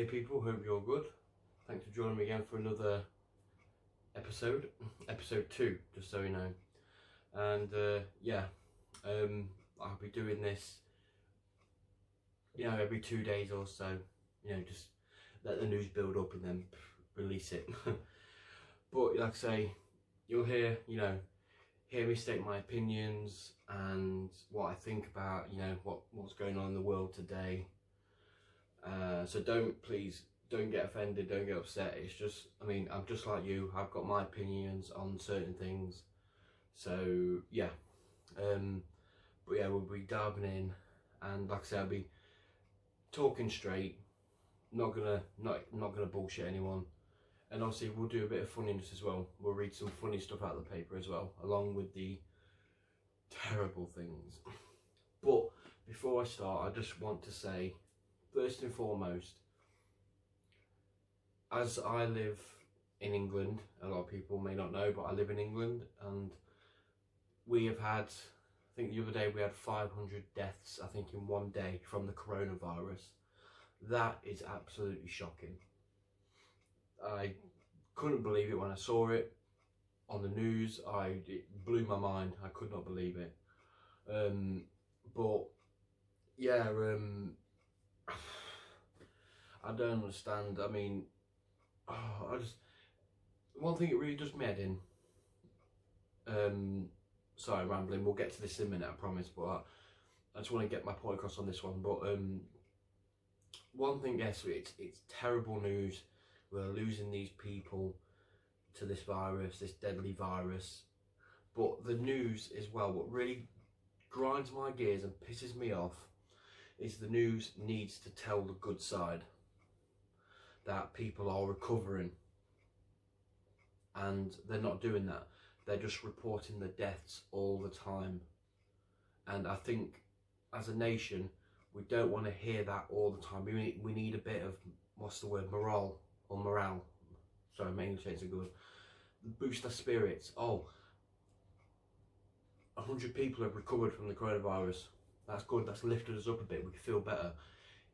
Hey people, hope you're good. Thanks for joining me again for another episode 2, just so you know. And I'll be doing this, every 2 days or so. Just let the news build up and then release it. But like I say, you'll hear me state my opinions and what I think about, what's going on in the world today. So please don't get offended, don't get upset. It's just, I'm just like you. I've got my opinions on certain things. So yeah, but yeah, we'll be diving in, and like I said, I'll be talking straight. Not gonna bullshit anyone. And obviously we'll do a bit of funniness as well. We'll read some funny stuff out of the paper as well, along with the terrible things. But before I start, I just want to say, first and foremost, as I live in England, a lot of people may not know, but I live in England, and we have had, I think the other day we had 500 deaths, I think, in one day from the coronavirus. That is absolutely shocking. I couldn't believe it when I saw it on the news. It blew my mind. I could not believe it. But yeah, I don't understand. One thing it really does me head in. Sorry, rambling. We'll get to this in a minute, I promise. But I just want to get my point across on this one. But one thing, yes, it's terrible news. We're losing these people to this virus, this deadly virus. But the news as well, what really grinds my gears and pisses me off, is the news needs to tell the good side, that people are recovering, and they're not doing that. They're just reporting the deaths all the time. And I think as a nation, we don't want to hear that all the time. We need a bit of, morale. Sorry, my English ain't so good. Boost our spirits. 100 people have recovered from the coronavirus. That's good. That's lifted us up a bit. We can feel better.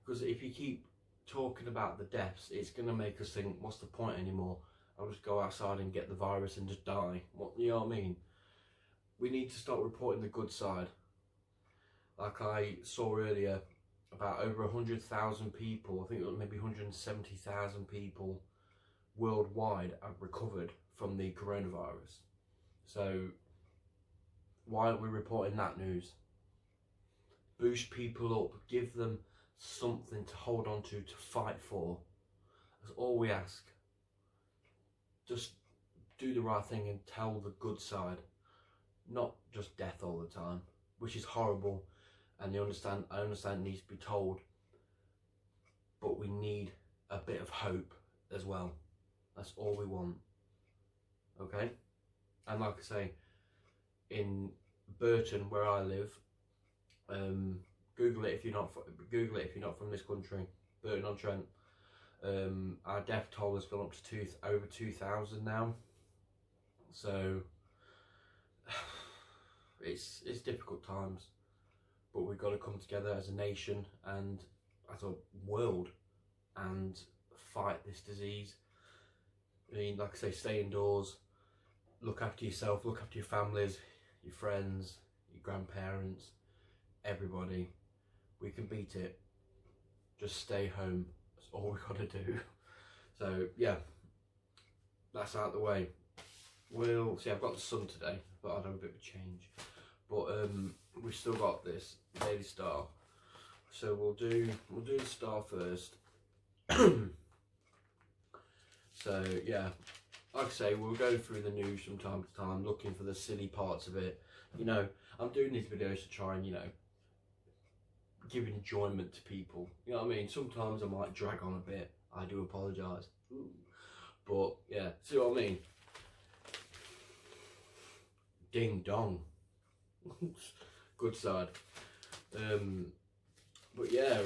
Because if you keep talking about the deaths, it's going to make us think, what's the point anymore? I'll just go outside and get the virus and just die. You know what I mean? We need to start reporting the good side. Like I saw earlier, about over 100,000 people, I think it was maybe 170,000 people worldwide have recovered from the coronavirus. So why aren't we reporting that news? Boost people up, give them something to hold on to fight for. That's all we ask. Just do the right thing and tell the good side, not just death all the time, which is horrible. And I understand it needs to be told, but we need a bit of hope as well. That's all we want. Okay? And like I say, in Burton, where I live, Google it if you're not from this country. Burton-on-Trent. Our death toll has gone up to over 2,000 now. So it's difficult times, but we've got to come together as a nation and as a world and fight this disease. Like I say, stay indoors, look after yourself, look after your families, your friends, your grandparents, everybody. We can beat it. Just stay home. That's all we got to do. So yeah, that's out of the way. We'll see. I've got the sun today, but I'll have a bit of a change. But we've still got this Daily Star, so we'll do the Star first. So yeah, like I say, we'll go through the news from time to time, looking for the silly parts of it. I'm doing these videos to try and give enjoyment to people. You know what I mean? Sometimes I might drag on a bit. I do apologise. But yeah, see what I mean? Ding dong. Good side. But yeah,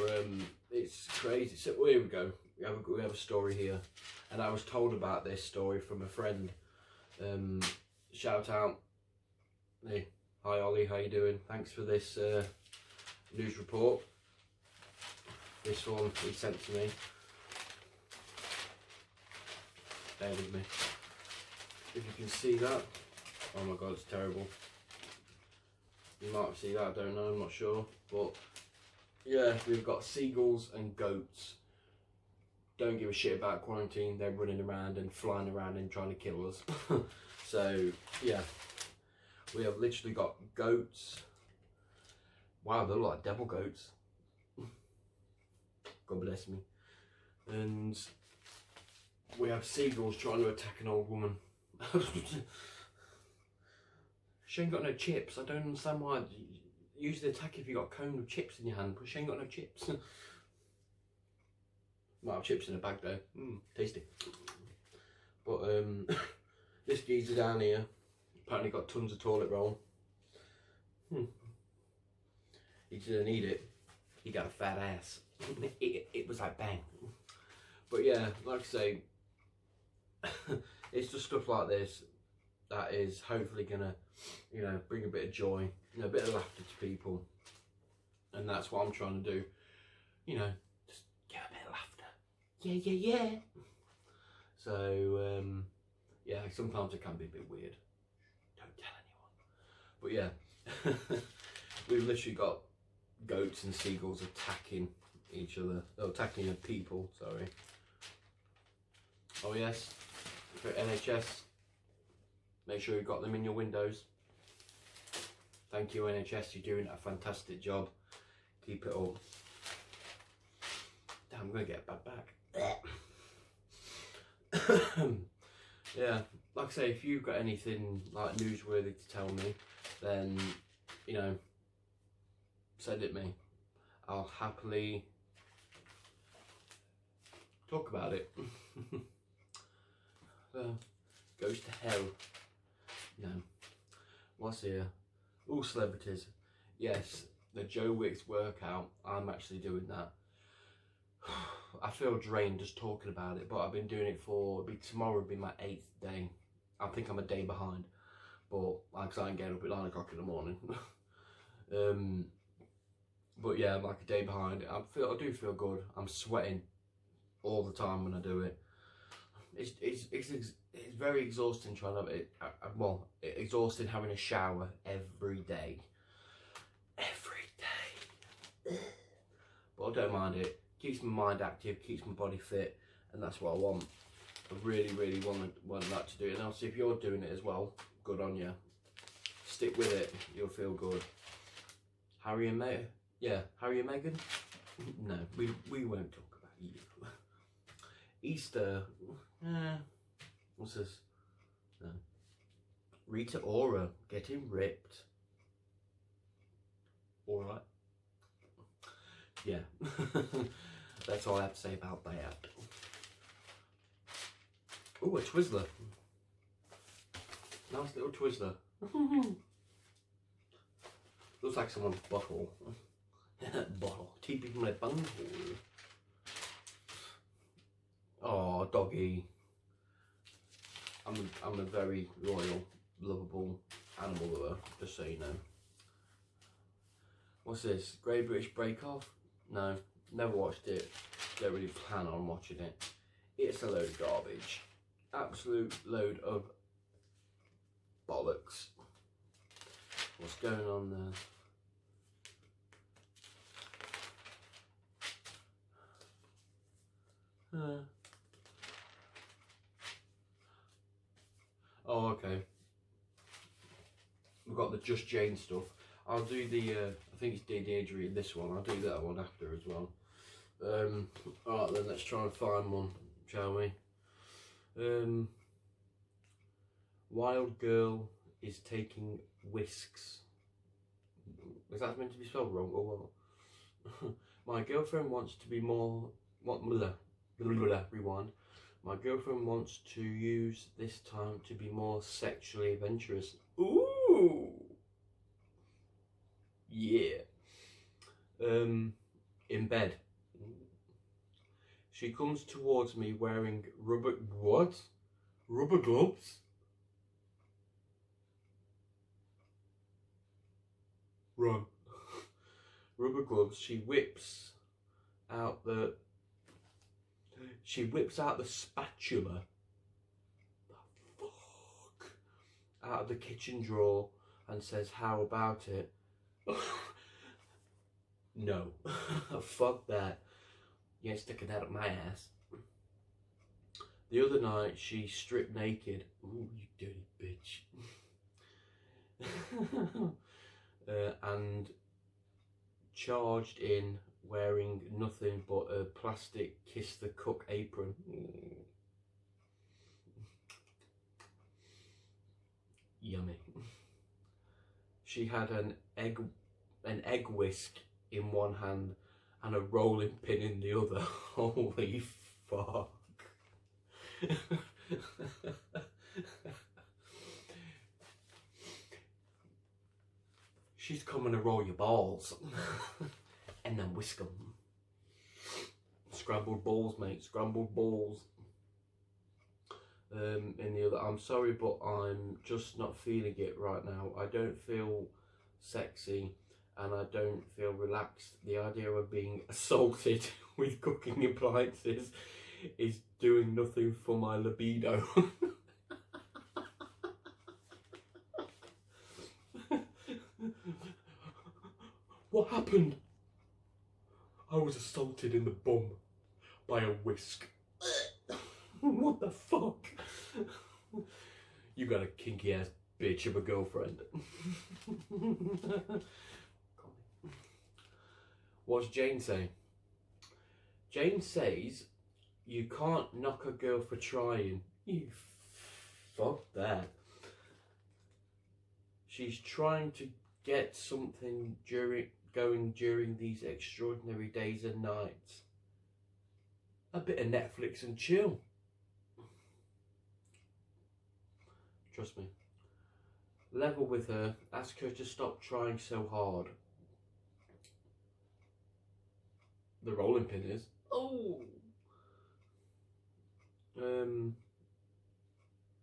it's crazy. So here we go. We have a story here, and I was told about this story from a friend. Shout out. Hey, hi Ollie, how you doing? Thanks for this news report. This one he sent to me. Bear with me. If you can see that. Oh my god, it's terrible. You might see that, I don't know, I'm not sure. But yeah, we've got seagulls and goats. Don't give a shit about quarantine. They're running around and flying around and trying to kill us. So yeah, we have literally got goats. Wow, they look like devil goats. God bless me. And we have seagulls trying to attack an old woman. She ain't got no chips. I don't understand why. Usually attack if you got a cone of chips in your hand, but she ain't got no chips. Might have chips in a bag though. Tasty. But this geezer down here apparently got tons of toilet roll. He didn't need it. He got a fat ass. It was like bang. But yeah, like I say, it's just stuff like this that is hopefully gonna, you know, bring a bit of joy, you know, a bit of laughter to people, and that's what I'm trying to do. You know, just get a bit of laughter. Yeah. So yeah, sometimes it can be a bit weird. Don't tell anyone. But yeah, we've literally got goats and seagulls attacking each other. Oh, attacking the people. Sorry. Oh yes, for NHS. Make sure you've got them in your windows. Thank you, NHS. You're doing a fantastic job. Keep it up. Damn, I'm gonna get a bad back. Yeah, like I say, if you've got anything like newsworthy to tell me, then you know, send it me. I'll happily talk about it. Goes to hell. No. What's here? All celebrities. Yes, the Joe Wicks workout. I'm actually doing that. I feel drained just talking about it, but I've been doing it for, tomorrow will be my 8th day. I think I'm a day behind, but like I ain't getting up at 9 o'clock in the morning. But yeah, I'm like a day behind. I do feel good. I'm sweating all the time when I do it. It's very exhausting trying to have it. Well, exhausting having a shower every day. But I don't mind it. Keeps my mind active, keeps my body fit, and that's what I want. I really want that to do it. And obviously, if you're doing it as well, good on you. Stick with it. You'll feel good. Harry and Meghan. Yeah, Harry and Meghan. No, we won't talk about you. Easter. What's this? No. Rita Ora getting ripped. Alright. Yeah. That's all I have to say about that. Oh, a Twizzler. Nice little Twizzler. Looks like someone's bottle. Bottle. TP from my bunghole. Oh, doggy. I'm a very loyal, lovable animal lover, just so you know. What's this? Great British Break Off? No, never watched it. Don't really plan on watching it. It's a load of garbage. Absolute load of bollocks. What's going on there? Oh, okay. We've got the Just Jane stuff. I'll do the, I think it's Deirdre in this one. I'll do that one after as well. Alright then, let's try and find one, shall we? Wild girl is taking whisks. Is that meant to be spelled wrong or what? My girlfriend wants to be more... Rewind. My girlfriend wants to use this time to be more sexually adventurous. Ooh! Yeah. In bed. She comes towards me wearing rubber... What? Rubber gloves? Run. Rubber gloves. She whips out the spatula out of the kitchen drawer and says, "How about it?" No. Fuck that. You ain't sticking that up my ass. The other night, she stripped naked. Ooh, you dirty bitch. And charged in wearing nothing but a plastic kiss the cook apron. Yummy. She had an egg whisk in one hand and a rolling pin in the other. Holy fuck. She's coming to roll your balls and then whisk them. Scrambled balls, mate, scrambled balls. In the other, I'm sorry, but I'm just not feeling it right now. I don't feel sexy and I don't feel relaxed. The idea of being assaulted with cooking appliances is doing nothing for my libido. What happened? I was assaulted in the bum by a whisk. What the fuck? You got a kinky ass bitch of a girlfriend. What's Jane say? Jane says you can't knock a girl for trying. You fuck that. She's trying to get something going during these extraordinary days and nights. A bit of Netflix and chill. Trust me. Level with her. Ask her to stop trying so hard. The rolling pin is. Oh.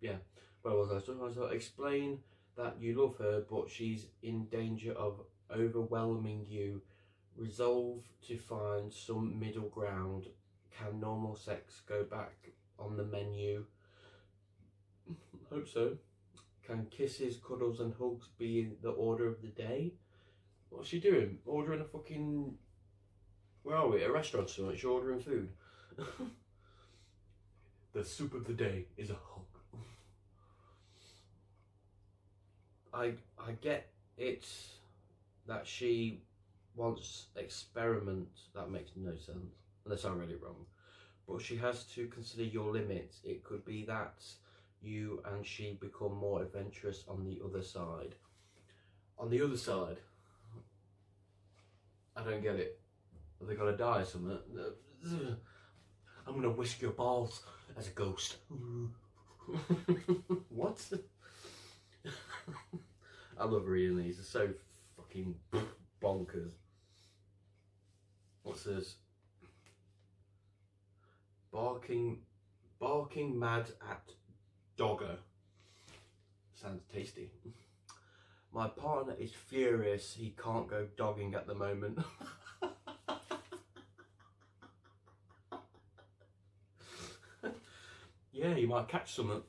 Yeah. Where was I? So explain that you love her, but she's in danger of overwhelming you. Resolve to find some middle ground. Can normal sex go back on the menu? Hope so. Can kisses, cuddles and hugs be in the order of the day? What's she doing? Ordering a fucking... Where are we? A restaurant so much? You're ordering food. The soup of the day is a hug. I get it that she wants experiment. That makes no sense. Unless I read it wrong. But she has to consider your limits. It could be that you and she become more adventurous on the other side. On the other side? I don't get it. Are they gonna die or something? I'm gonna whisk your balls as a ghost. What? I love reading these. They're so fucking bonkers. What's this? Barking mad at dogger. Sounds tasty. My partner is furious. He can't go dogging at the moment. Yeah, you might catch some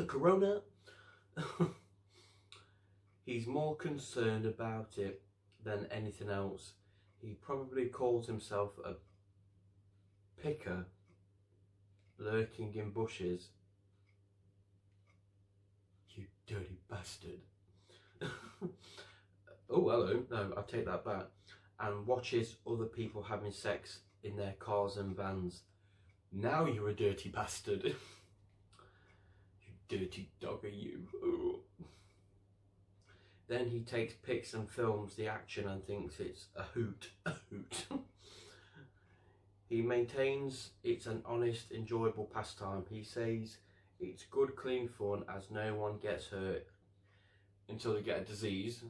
corona. He's more concerned about it than anything else. He probably calls himself a picker, lurking in bushes. You dirty bastard. Oh, hello. No, I take that back. And watches other people having sex in their cars and vans. Now you're a dirty bastard. You dirty dogger, you. Ooh. Then he takes pics and films the action and thinks it's a hoot. A hoot. He maintains it's an honest, enjoyable pastime. He says it's good, clean fun as no one gets hurt until they get a disease.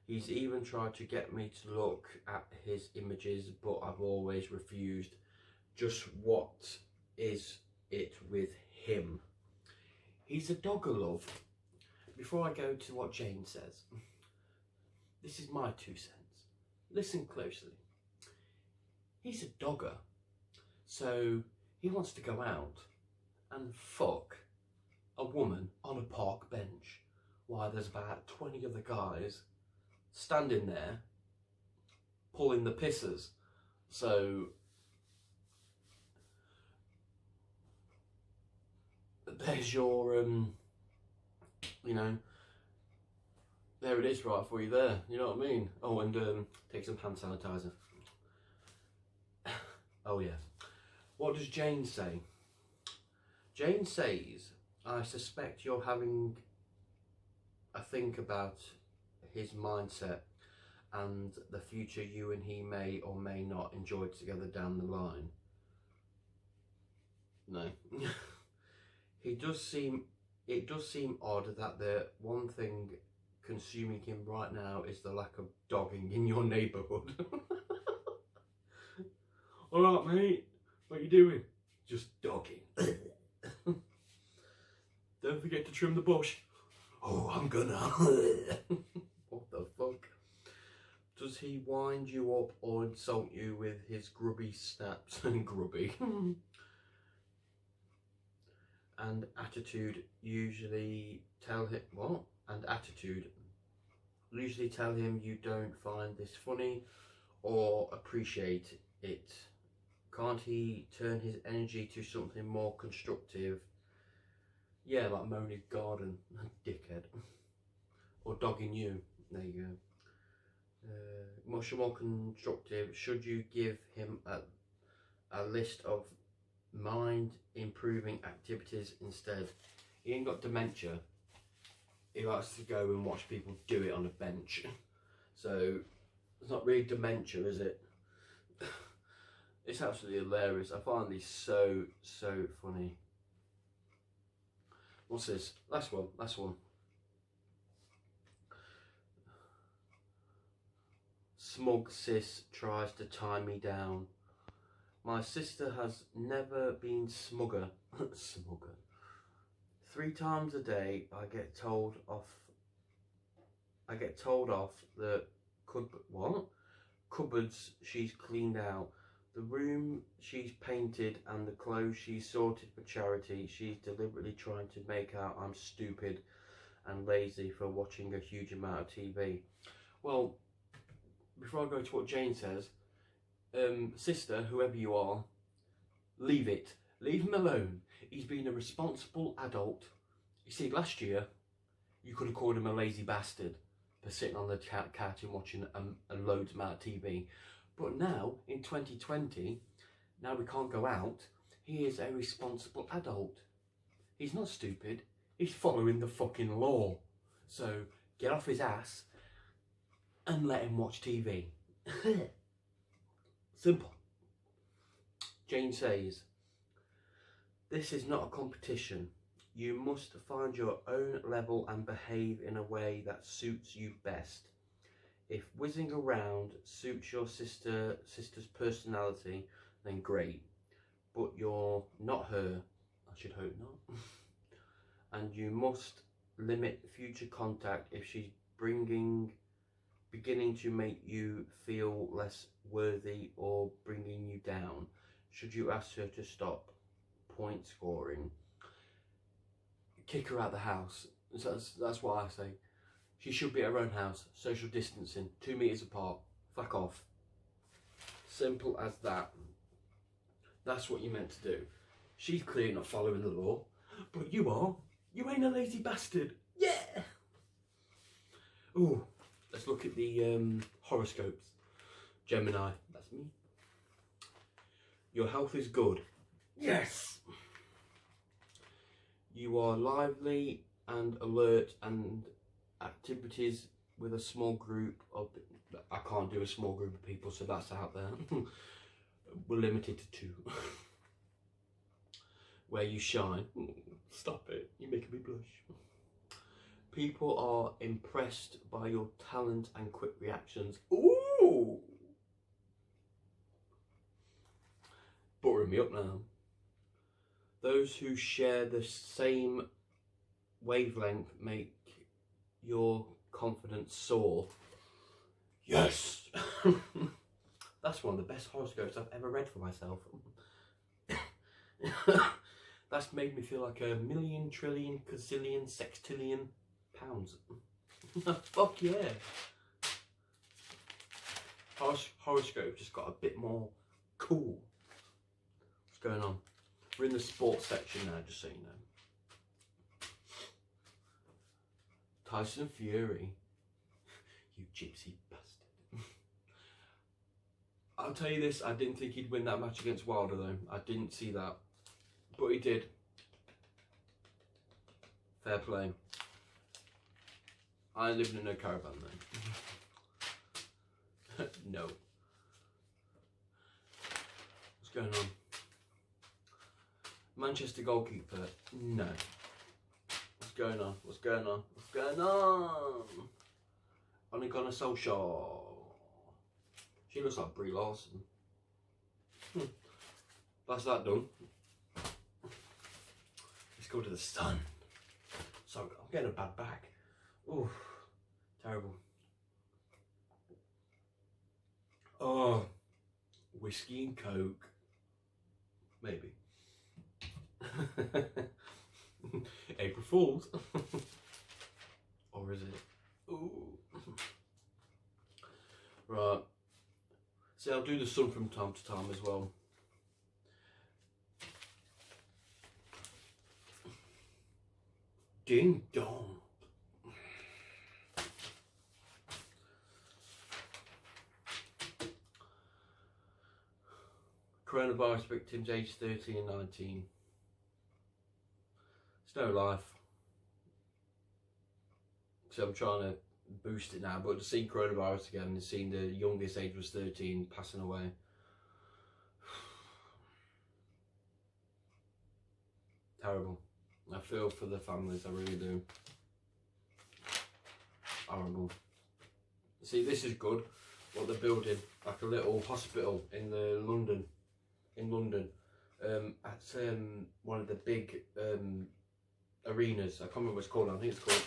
He's even tried to get me to look at his images, but I've always refused. Just what is it with him? He's a dogger, love. Before I go to what Jane says, this is my 2 cents. Listen closely. He's a dogger, so he wants to go out and fuck a woman on a park bench while there's about 20 other guys standing there pulling the pisses. So there's your, you know, there it is right for you there, you know what I mean? Oh, and take some hand sanitizer. Oh yeah. What does Jane say? Jane says, I suspect you're having a think about his mindset and the future you and he may or may not enjoy together down the line. No. It does seem odd that the one thing consuming him right now is the lack of dogging in your neighbourhood. Alright mate, what you doing? Just dogging. Don't forget to trim the bush. Oh, I'm gonna. What the fuck? Does he wind you up or insult you with his grubby snaps and grubby? And attitude usually tell him what? And attitude usually tell him you don't find this funny or appreciate it. Can't he turn his energy to something more constructive? Yeah, like mowing his garden, dickhead. Or dogging you. There you go. Much more constructive. Should you give him a list of mind improving activities instead? He ain't got dementia. He likes to go and watch people do it on a bench. So it's not really dementia, is it? It's absolutely hilarious. I find these so funny. What's this? Last one. Smug sis tries to tie me down. My sister has never been smugger. Smugger. 3 times a day I get told off the cupboards she's cleaned out, the room she's painted and the clothes she's sorted for charity. She's deliberately trying to make out I'm stupid and lazy for watching a huge amount of TV. Well, before I go to what Jane says, sister, whoever you are, leave it. Leave him alone. He's been a responsible adult. You see, last year, you could have called him a lazy bastard for sitting on the couch and watching a loads amount of TV. But now, in 2020, now we can't go out, he is a responsible adult. He's not stupid. He's following the fucking law. So, get off his ass and let him watch TV. Simple. Jane says, this is not a competition. You must find your own level and behave in a way that suits you best. If whizzing around suits your sister's personality, then great. But you're not her. I should hope not. And you must limit future contact if she's beginning to make you feel less worthy or bringing you down. Should you ask her to stop point scoring, kick her out the house. That's what I say. She should be at her own house. Social distancing, 2 meters apart. Fuck off. Simple as that. That's what you're meant to do. She's clearly not following the law, but you are. You ain't a lazy bastard. Yeah. Ooh. Let's look at the horoscopes. Gemini, that's me. Your health is good. Yes! You are lively and alert and activities with a small group of... I can't do a small group of people, so that's out there. We're limited to 2. Where you shine. Stop it, you're making me blush. People are impressed by your talent and quick reactions. Ooh! Buttering me up now. Those who share the same wavelength make your confidence soar. Yes! That's one of the best horoscopes I've ever read for myself. That's made me feel like a million, trillion, gazillion, sextillion pounds. Fuck yeah. Horoscope just got a bit more cool. What's going on? We're in the sports section now, just so you know. Tyson Fury. You gypsy bastard. I'll tell you this, I didn't think he'd win that match against Wilder though. I didn't see that. But he did. Fair play. I ain't living in no caravan though. No. What's going on? Manchester goalkeeper? No. What's going on? What's going on? What's going on? Only gonna social. She looks like Brie Larson. That's that done. Let's go to the sun. So I'm getting a bad back. Ooh, terrible. Oh, whiskey and Coke. Maybe. April Fools. Or is it? Ooh. Right. See, I'll do the sun from time to time as well. Ding dong. Coronavirus victims aged 13 and 19. It's no life. So I'm trying to boost it now, but to see coronavirus again and seeing the youngest age was 13 passing away. Terrible. I feel for the families, I really do. Horrible. See, this is good. What they're building, like a little hospital in London, at one of the big arenas. I can't remember what it's called. I think it's called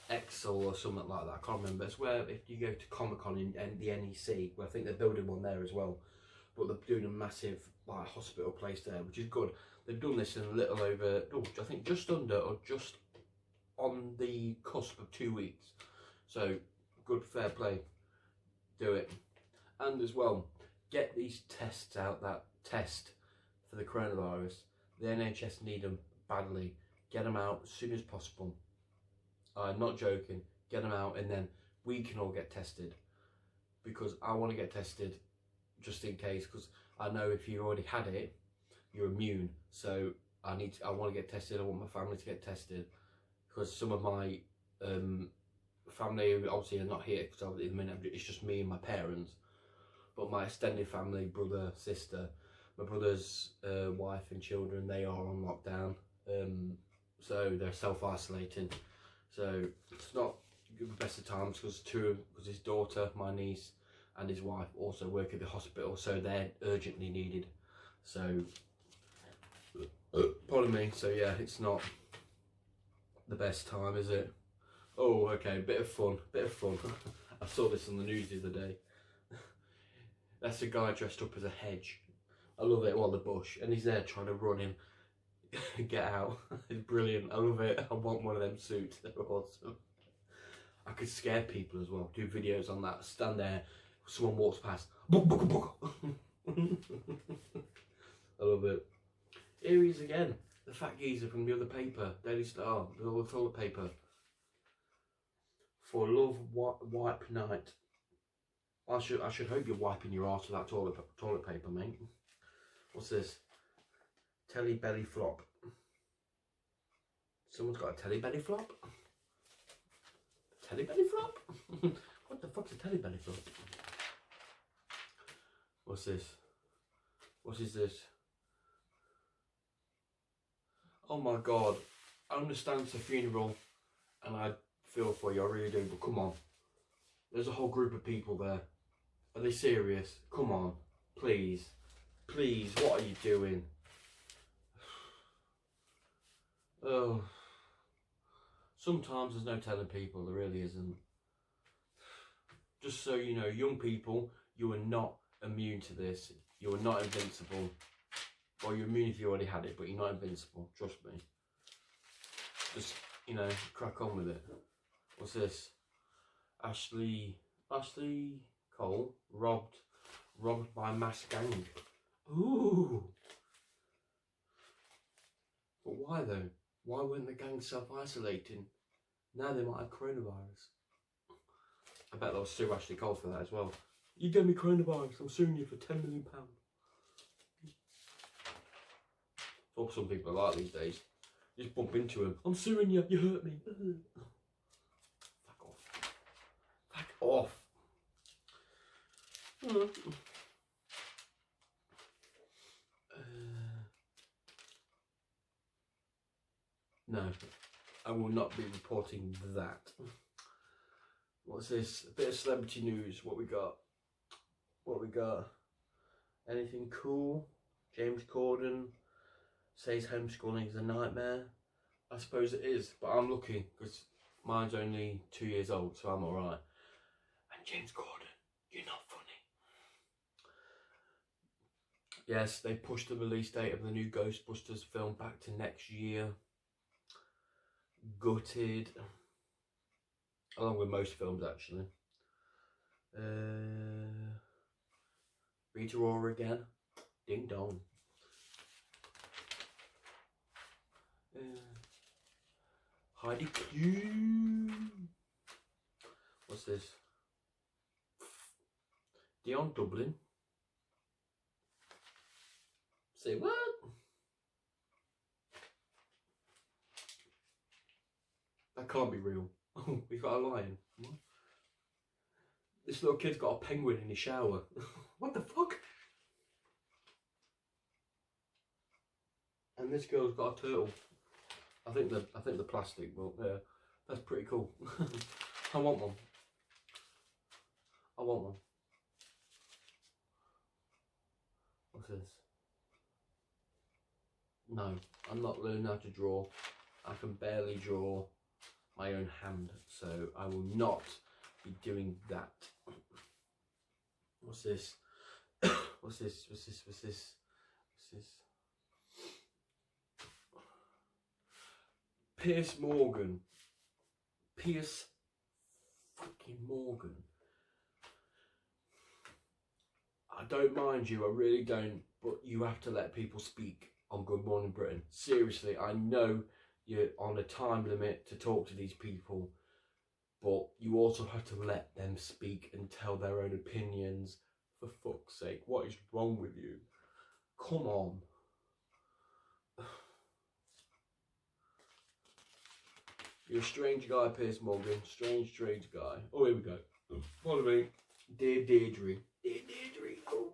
Excel or something like that. I can't remember. It's where if you go to Comic-Con in the NEC, where I think they're building one there as well. But they're doing a massive like hospital place there, which is good. They've done this in a little over, I think just under or just on the cusp of 2 weeks. So good, fair play. Do it. And as well, get these tests out, that test for the coronavirus. The NHS need them badly. Get them out as soon as possible. I'm not joking. Get them out and then we can all get tested. Because I want to get tested just in case, because I know if you already had it, you're immune. So I want to get tested. I want my family to get tested, because some of my family obviously are not here, because at the minute it's just me and my parents. But my extended family, brother, sister, my brother's wife and children, they are on lockdown. So they're self-isolating. So it's not the best of times, because his daughter, my niece, and his wife also work at the hospital, so they're urgently needed. So, pardon me. So yeah, it's not the best time, is it? Oh, okay, bit of fun. I saw this on the news the other day. That's a guy dressed up as a hedge. I love it. Well, the bush, and he's there trying to run him. Get out. It's brilliant. I love it. I want one of them suits. They're awesome. I could scare people as well. Do videos on that. Stand there. Someone walks past. I love it. Here he is again. The fat geezer from the other paper. Daily Star. The other toilet paper. For love wipe night. I should hope you're wiping your arse with that toilet paper, mate. What's this? Telly belly flop. Someone's got a telly belly flop? Telly belly flop? What the fuck's a telly belly flop? What's this? What is this? Oh my god. I understand it's a funeral and I feel for you, I really do, but come on. There's a whole group of people there. Are they serious? Come on. Please. Please, what are you doing? Oh. Sometimes there's no telling people, there really isn't. Just so you know, young people, you are not immune to this. You are not invincible. Well, you're immune if you already had it, but you're not invincible. Trust me. Just, you know, crack on with it. What's this? Ashley Cole robbed by mass gang. Ooh. But why though? Why weren't the gang self-isolating? Now they might have coronavirus. I bet they'll sue Ashley Cole for that as well. You gave me coronavirus, I'm suing you for £10 million. Or some people are like these days. You just bump into him. I'm suing you, you hurt me. Fuck off. Fuck off. No, I will not be reporting that. What's this? A bit of celebrity news. What we got? Anything cool? James Corden says homeschooling is a nightmare. I suppose it is, but I'm lucky because mine's only 2 years old, so I'm alright. And James Corden, you're not funny. Yes, they pushed the release date of the new Ghostbusters film back to next year. Gutted. Along with most films, actually. Rita Ora again. Ding dong. Heidi Klum. What's this? Dion Dublin. Say what? That can't be real. Oh, we've got a lion. What? This little kid's got a penguin in his shower. What the fuck? And this girl's got a turtle. I think the plastic, but yeah, that's pretty cool. I want one. What's this? No, I'm not learning how to draw. I can barely draw my own hand, so I will not be doing that. What's this? What's this? Piers Morgan. Piers fucking Morgan. I don't mind you, I really don't, but you have to let people speak on Good Morning Britain. Seriously, I know you're on a time limit to talk to these people, but you also have to let them speak and tell their own opinions. For fuck's sake, what is wrong with you? Come on. You're a strange guy, Piers Morgan. Strange guy. Oh, here we go. Follow me. Dear Deirdre. Dear Deirdre. Oh.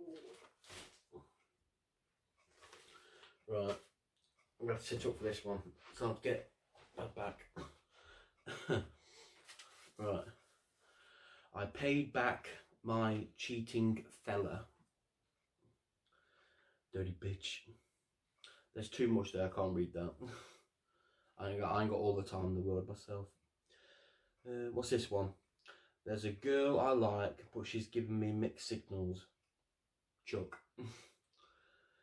Right. I'm going to sit up for this one. So I'll get that back. Right. I paid back my cheating fella. Dirty bitch. There's too much there. I can't read that. I ain't got all the time in the world myself. What's this one? There's a girl I like, but she's giving me mixed signals. Chuck.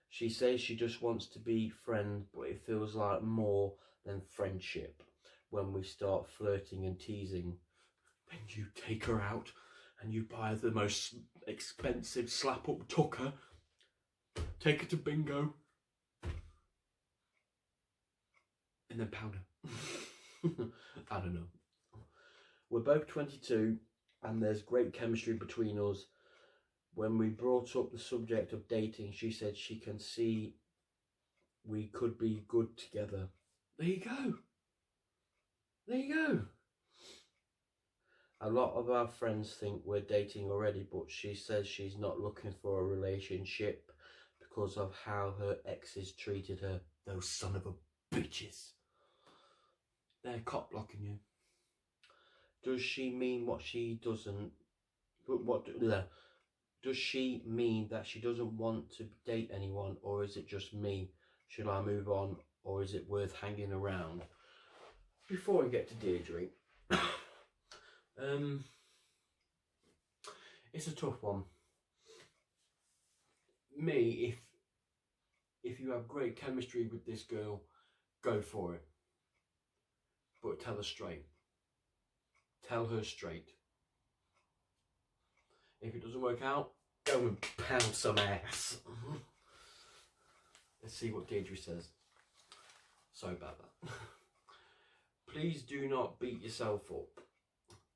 She says she just wants to be friend, but it feels like more than friendship when we start flirting and teasing. Then you take her out and you buy the most expensive slap-up tucker. Take her to bingo. And then powder. I don't know. We're both 22 and there's great chemistry between us. When we brought up the subject of dating, she said she can see we could be good together. There you go. There you go. A lot of our friends think we're dating already, but she says she's not looking for a relationship because of how her exes treated her. Those son of a bitches. They're cop blocking you. Does she mean what she doesn't? Does she mean that she doesn't want to date anyone, or is it just me? Should I move on, or is it worth hanging around? Before we get to Deirdre, it's a tough one. Me, If you have great chemistry with this girl, go for it. But tell her straight. Tell her straight. If it doesn't work out, go and pound some ass. Let's see what Deirdre says. Sorry about that. Please do not beat yourself up.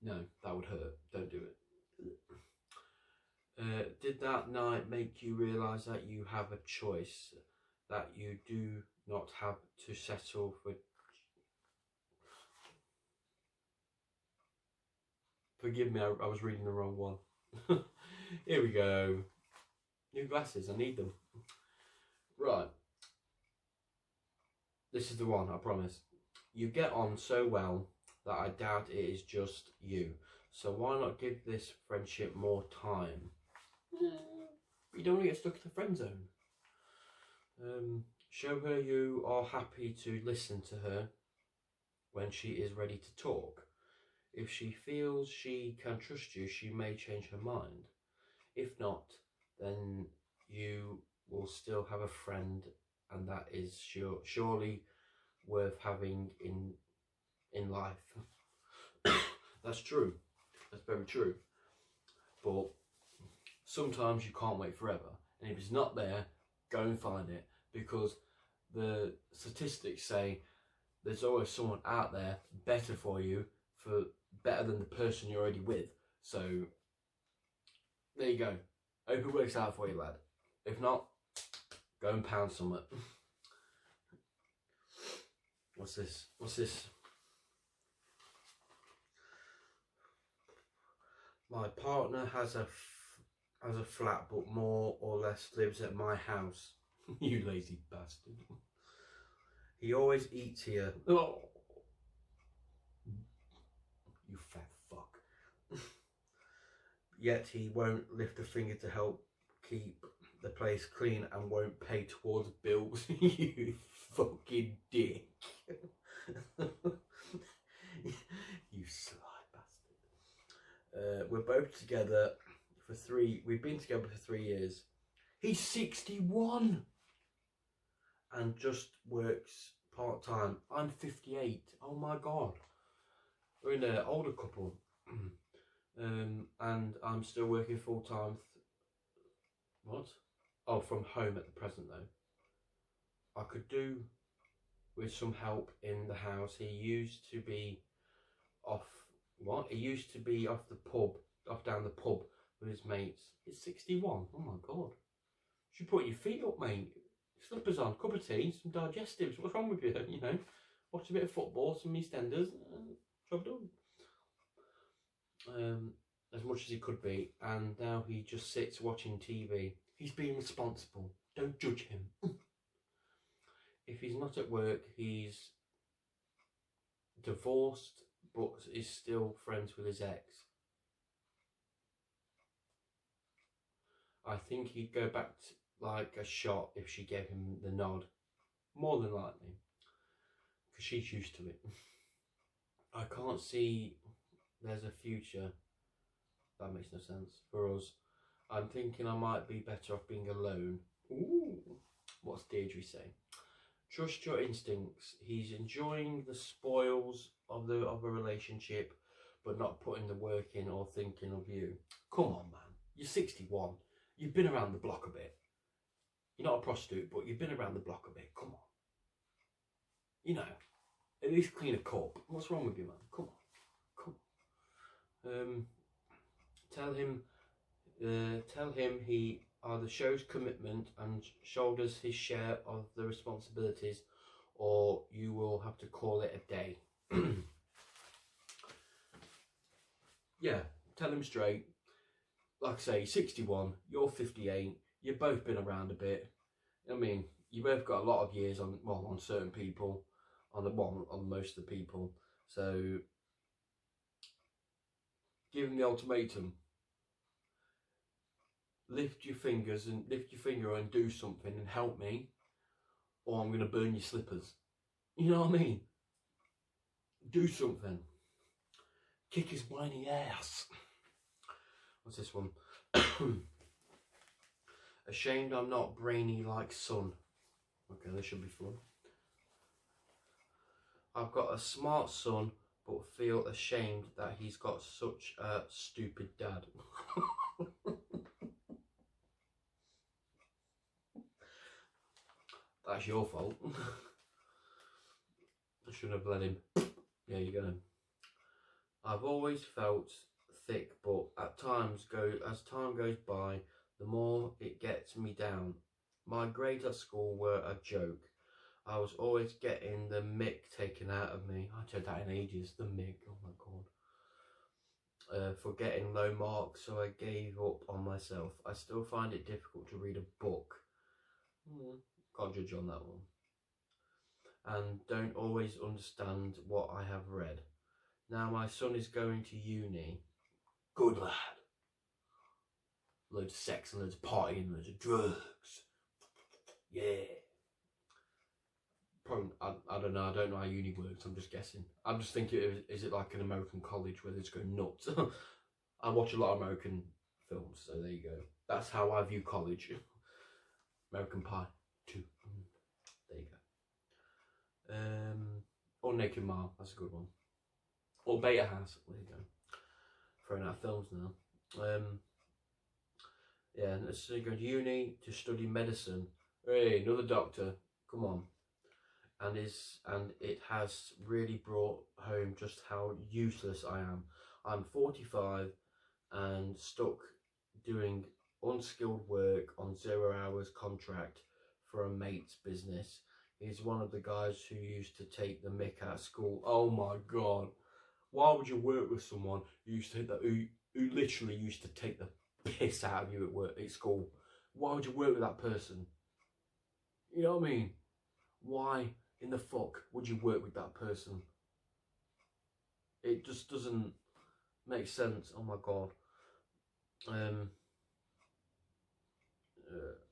No, that would hurt. Don't do it. Did that night make you realise that you have a choice? That you do not have to settle for... Forgive me, I was reading the wrong one. Here we go. New glasses, I need them. Right. This is the one, I promise. You get on so well that I doubt it is just you. So why not give this friendship more time? You don't want to get stuck in the friend zone. Show her you are happy to listen to her when she is ready to talk. If she feels she can trust you, she may change her mind. If not, then you will still have a friend, and that is surely worth having in life. That's true. That's very true. But sometimes you can't wait forever, and if it's not there, go and find it, because the statistics say there's always someone out there better for you, for better than the person you're already with. So there you go. Hope it works out for you, lad. If not, go and pound something. What's this? What's this? My partner has a flat, but more or less lives at my house. You lazy bastard. He always eats here. Oh. You fat fuck. Yet he won't lift a finger to help keep the place clean and won't pay towards bills. You fucking dick. You sly bastard. We're both together for we've been together for 3 years. He's 61 and just works part-time. I'm 58. Oh my god. We're in an older couple. And I'm still working full-time. What? Oh, from home at the present though. I could do with some help in the house. He used to be off... What? He used to be off down the pub with his mates. He's 61. Oh my god. You should put your feet up, mate. Slippers on, cup of tea, some digestives. What's wrong with you? You know, watch a bit of football, some EastEnders. Job done. As much as he could be, and now he just sits watching TV. He's being responsible. Don't judge him. If he's not at work, he's divorced, but is still friends with his ex. I think he'd go back to, like a shot if she gave him the nod. More than likely. Because she's used to it. I can't see there's a future. That makes no sense for us. I'm thinking I might be better off being alone. Ooh. What's Deirdre saying? Trust your instincts. He's enjoying the spoils of a relationship, but not putting the work in or thinking of you. Come on, man. You're 61. You've been around the block a bit. You're not a prostitute, but you've been around the block a bit. Come on. You know, at least clean a cup. What's wrong with you, man? Come on. Come on. Tell him he either shows commitment and shoulders his share of the responsibilities, or you will have to call it a day. Yeah, tell him straight. Like I say, 61, you're 58, you've both been around a bit. I mean, you both got a lot of years on certain people, on most of the people. So give him the ultimatum. Lift your finger and do something and help me, or I'm going to burn your slippers. You know what I mean? Do something. Kick his whiny ass. What's this one? Ashamed I'm not brainy like son. Okay, this should be fun. I've got a smart son, but feel ashamed that he's got such a stupid dad. That's your fault. I should have let him. There you go. I've always felt thick, but as time goes by, the more it gets me down. My grades at school were a joke. I was always getting the mick taken out of me. I said that in ages, the mick, oh my god. For getting low marks, so I gave up on myself. I still find it difficult to read a book. Can't judge on that one. And don't always understand what I have read. Now my son is going to uni. Good lad. Loads of sex and loads of partying, loads of drugs. Yeah. Probably, I don't know. I don't know how uni works. I'm just guessing. I'm just thinking, is it like an American college where they just go nuts? I watch a lot of American films, so there you go. That's how I view college. American Pie 2. There you go. Or Naked Mile. That's a good one. Or Beta House. There you go. Throwing out films now. Yeah, so you go to uni to study medicine. Hey, another doctor. Come on. And it has really brought home just how useless I am. I'm 45 and stuck doing unskilled work on 0 hours contract for a mate's business. He's one of the guys who used to take the mick out of school. Oh my god. Why would you work with someone who used to who literally used to take the piss out of you at work, at school? Why would you work with that person? You know what I mean? Why in the fuck would you work with that person? It just doesn't make sense. Oh my god.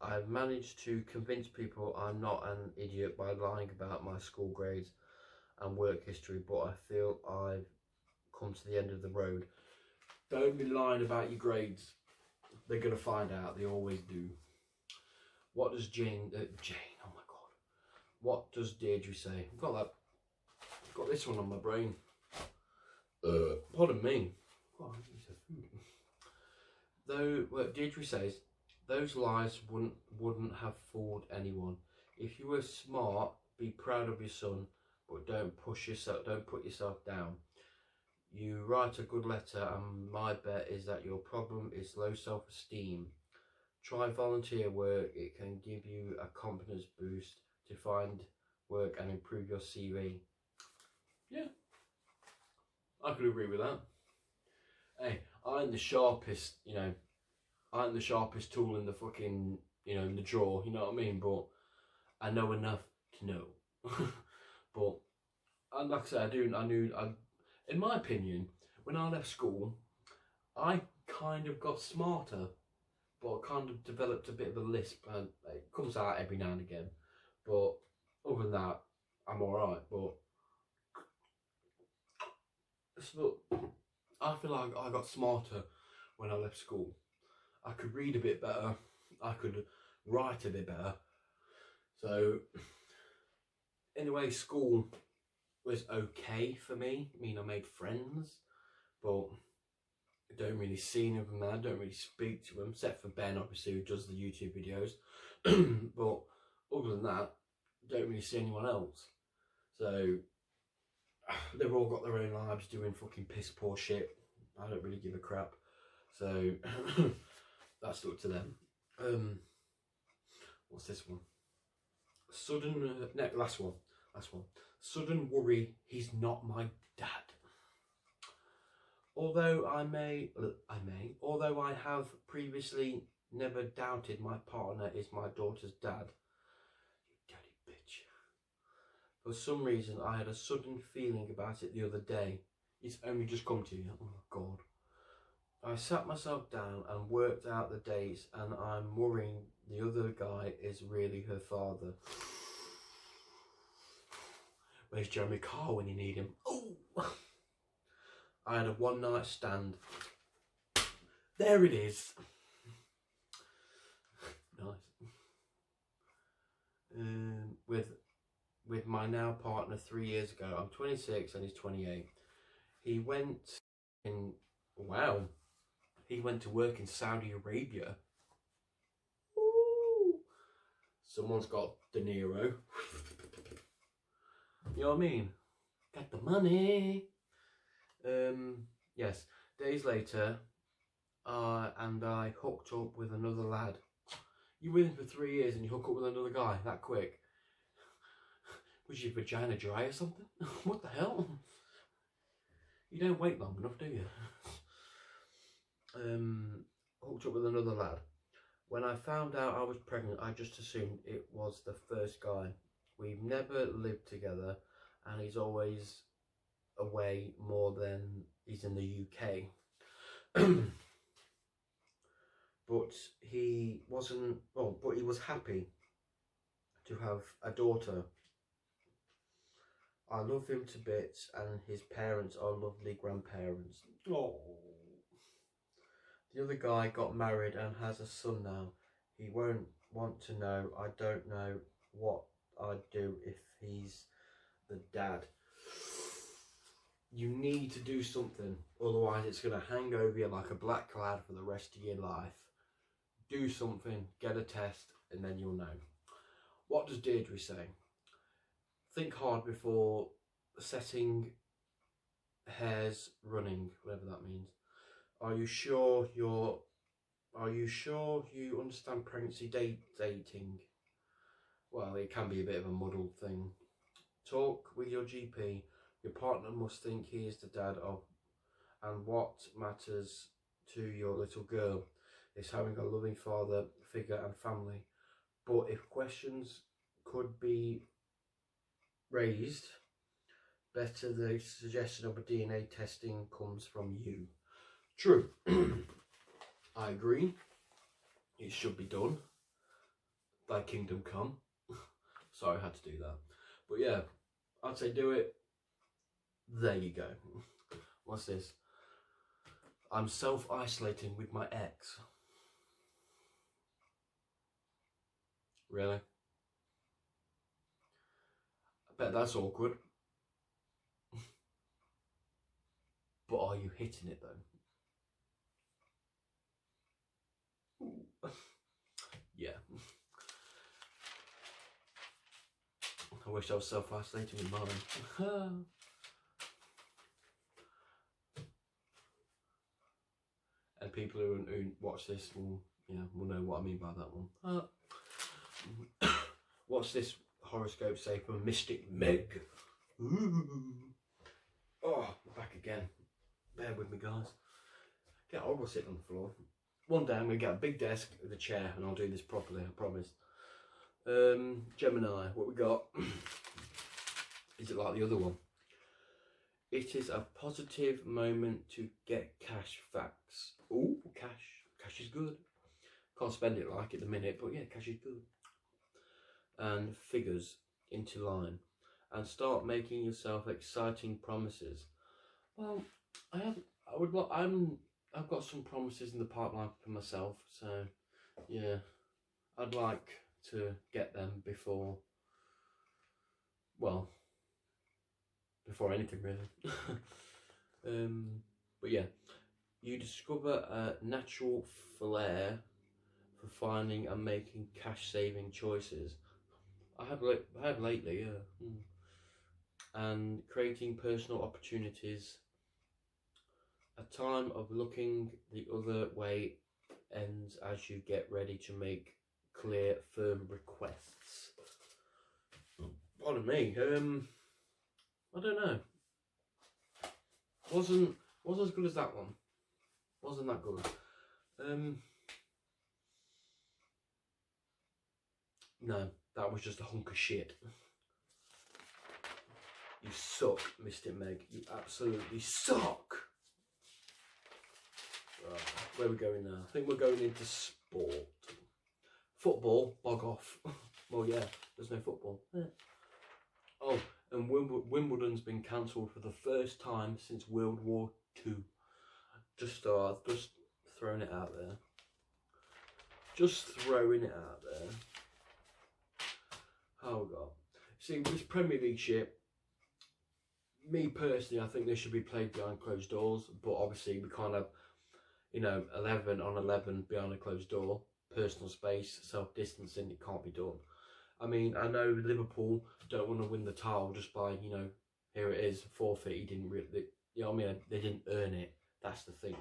I've managed to convince people I'm not an idiot by lying about my school grades and work history, but I feel I've come to the end of the road. Don't be lying about your grades. They're going to find out. They always do. What does Jane, oh my god. What does Deirdre say? I've got this one on my brain. Pardon me. God, I need some food. Though, Deirdre says, those lies wouldn't have fooled anyone. If you were smart, be proud of your son, but don't put yourself down. You write a good letter, and my bet is that your problem is low self-esteem. Try volunteer work. It can give you a confidence boost to find work and improve your CV. Yeah, I could agree with that. Hey, I ain't the sharpest, I ain't the sharpest tool in the fucking, in the drawer, you know what I mean? But I know enough to know. But, and like I said, in my opinion, when I left school, I kind of got smarter, but I kind of developed a bit of a lisp, and it comes out every now and again. But other than that, I'm alright. But so, I feel like I got smarter when I left school. I could read a bit better. I could write a bit better. So, anyway, school was okay for me. I mean, I made friends, but I don't really see any of them now. I don't really speak to them, except for Ben, obviously, who does the YouTube videos. But other than that, I don't really see anyone else. So, they've all got their own lives doing fucking piss poor shit. I don't really give a crap. So, that's up to them. What's this one? Last one. Sudden worry he's not my dad. Although I have previously never doubted my partner is my daughter's dad. You dirty bitch. For some reason, I had a sudden feeling about it the other day. It's only just come to you. Oh my god. I sat myself down and worked out the dates, and I'm worrying the other guy is really her father. Where's Jeremy Carr when you need him? Oh! I had a one night stand. There it is. Nice. with my now partner 3 years ago. I'm 26 and he's 28. He went in, wow, he went to work in Saudi Arabia. Ooh. Someone's got De Niro. You know what I mean? Got the money. Yes, days later, and I hooked up with another lad. You were in for 3 years and you hook up with another guy that quick? Was your vagina dry or something? What the hell? You don't wait long enough, do you? Hooked up with another lad. When I found out I was pregnant, I just assumed it was the first guy. We've never lived together, and he's always away more than he's in the UK. But he wasn't, but he was happy to have a daughter. I love him to bits, and his parents are lovely grandparents. Oh. The other guy got married and has a son now. He won't want to know. I don't know what I'd do if he's the dad. You need to do something, otherwise it's going to hang over you like a black cloud for the rest of your life. Do something, get a test, and then you'll know. What does Deirdre say? Think hard before setting hairs running, whatever that means. Are you sure you understand pregnancy dating? Well, it can be a bit of a muddled thing. Talk with your GP. Your partner must think he is the dad of, and what matters to your little girl is having a loving father figure and family. But if questions could be raised, better the suggestion of a DNA testing comes from you. True. I agree. It should be done. Thy kingdom come. Sorry I had to do that. But yeah, I'd say do it. There you go. What's this? I'm self-isolating with my ex. Really? I bet that's awkward. But are you hitting it though? Yeah. I wish I was self-isolating with mine. And people who watch this will know what I mean by that one. What's this horoscope say from Mystic Meg? Ooh. Oh, back again. Bear with me, guys. Get horrible sitting on the floor. One day I'm going to get a big desk with a chair and I'll do this properly, I promise. Gemini, what we got? Is it like the other one? It is a positive moment to get cash facts. Ooh, cash. Cash is good. Can't spend it like at the minute, but yeah, cash is good. And figures into line. And start making yourself exciting promises. Well, I've got some promises in the pipeline for myself, so yeah, I'd like to get them before anything really. But yeah, you discover a natural flair for finding and making cash saving choices. I have lately, yeah. And creating personal opportunities. A time of looking the other way ends as you get ready to make clear, firm requests. Pardon me. I don't know. Wasn't as good as that one. Wasn't that good. No, that was just a hunk of shit. You suck, Mr. Meg. You absolutely suck. Right, where are we going now? I think we're going into sport. Football, bog off. Well, yeah, there's no football. Yeah. Oh, and Wimbledon's been cancelled for the first time since World War II. Just throwing it out there. Just throwing it out there. Oh God. See, this Premier League shit, me personally, I think they should be played behind closed doors, but obviously we can't have, you know, 11 on 11 behind a closed door. Personal space, self-distancing, it can't be done. I mean, I know Liverpool don't want to win the title just by, you know, here it is, forfeit. He didn't really, you know what I mean? They didn't earn it. That's the thing.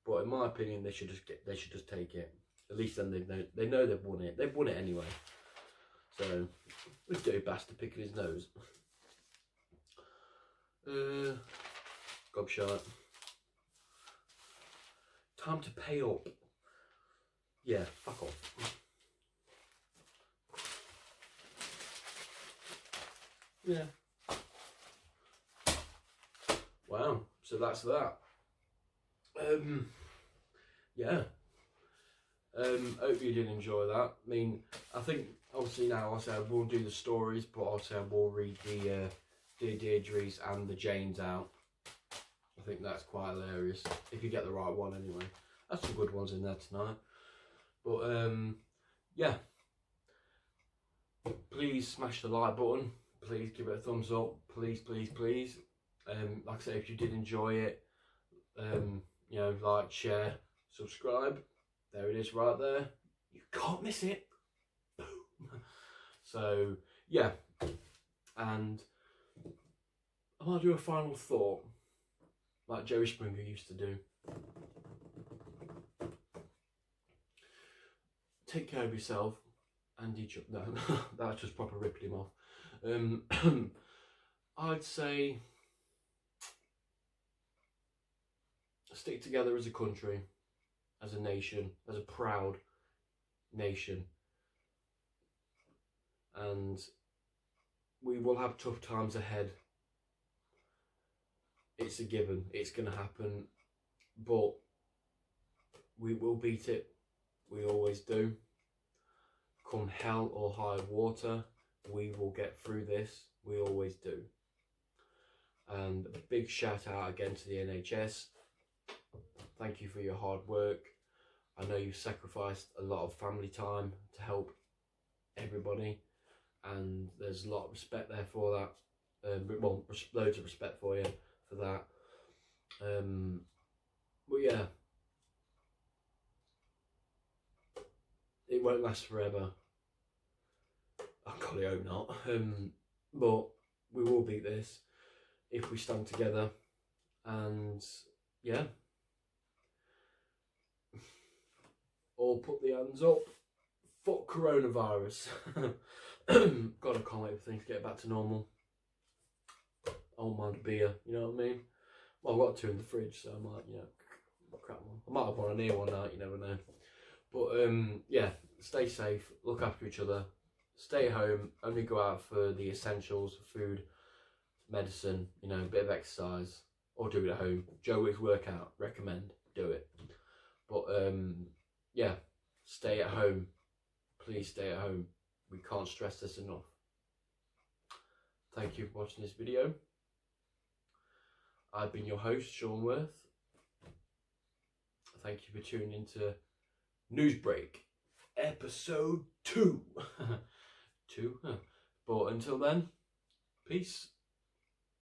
But in my opinion, they should just take it. At least then they know they've won it. They've won it anyway. So, this dirty bastard picking his nose. Gobshite. Time to pay up. Yeah, fuck off. Yeah. Wow. So that's that. Yeah. Hope you did enjoy that. I mean, I think obviously now I will do the stories, but also I will read the Deirdre's and the Janes out. I think that's quite hilarious if you get the right one anyway. That's some good ones in there tonight. But yeah, please smash the like button. Please give it a thumbs up. Please, please, please. Like I say, if you did enjoy it, you know, like, share, subscribe. There it is right there. You can't miss it. So yeah, and I might do a final thought like Jerry Springer used to do. Take care of yourself and each other. No, that's just proper ripping him off. I'd say stick together as a country, as a nation, as a proud nation, and we will have tough times ahead. It's a given, it's going to happen, but we will beat it. We always do. Come hell or high water, we will get through this. We always do. And a big shout out again to the NHS. Thank you for your hard work. I know you've sacrificed a lot of family time to help everybody, and there's a lot of respect there for that. Well, loads of respect for you for that. But yeah, it won't last forever. I golly hope not. But we will beat this if we stand together. And yeah, all put the hands up. Fuck coronavirus. God, I can't wait for things to get back to normal. I won't mind a beer, you know what I mean? Well, I've got two in the fridge, so I might, you know, crack one. I might have one in here one night, you never know. But yeah, stay safe, look after each other, stay at home, only go out for the essentials, food, medicine, you know, a bit of exercise, or do it at home. Joe Wick's workout, recommend, do it. But yeah, stay at home. Please stay at home. We can't stress this enough. Thank you for watching this video. I've been your host, Sean Worth. Thank you for tuning into Newsbreak, episode 2. 2, huh? But until then, peace.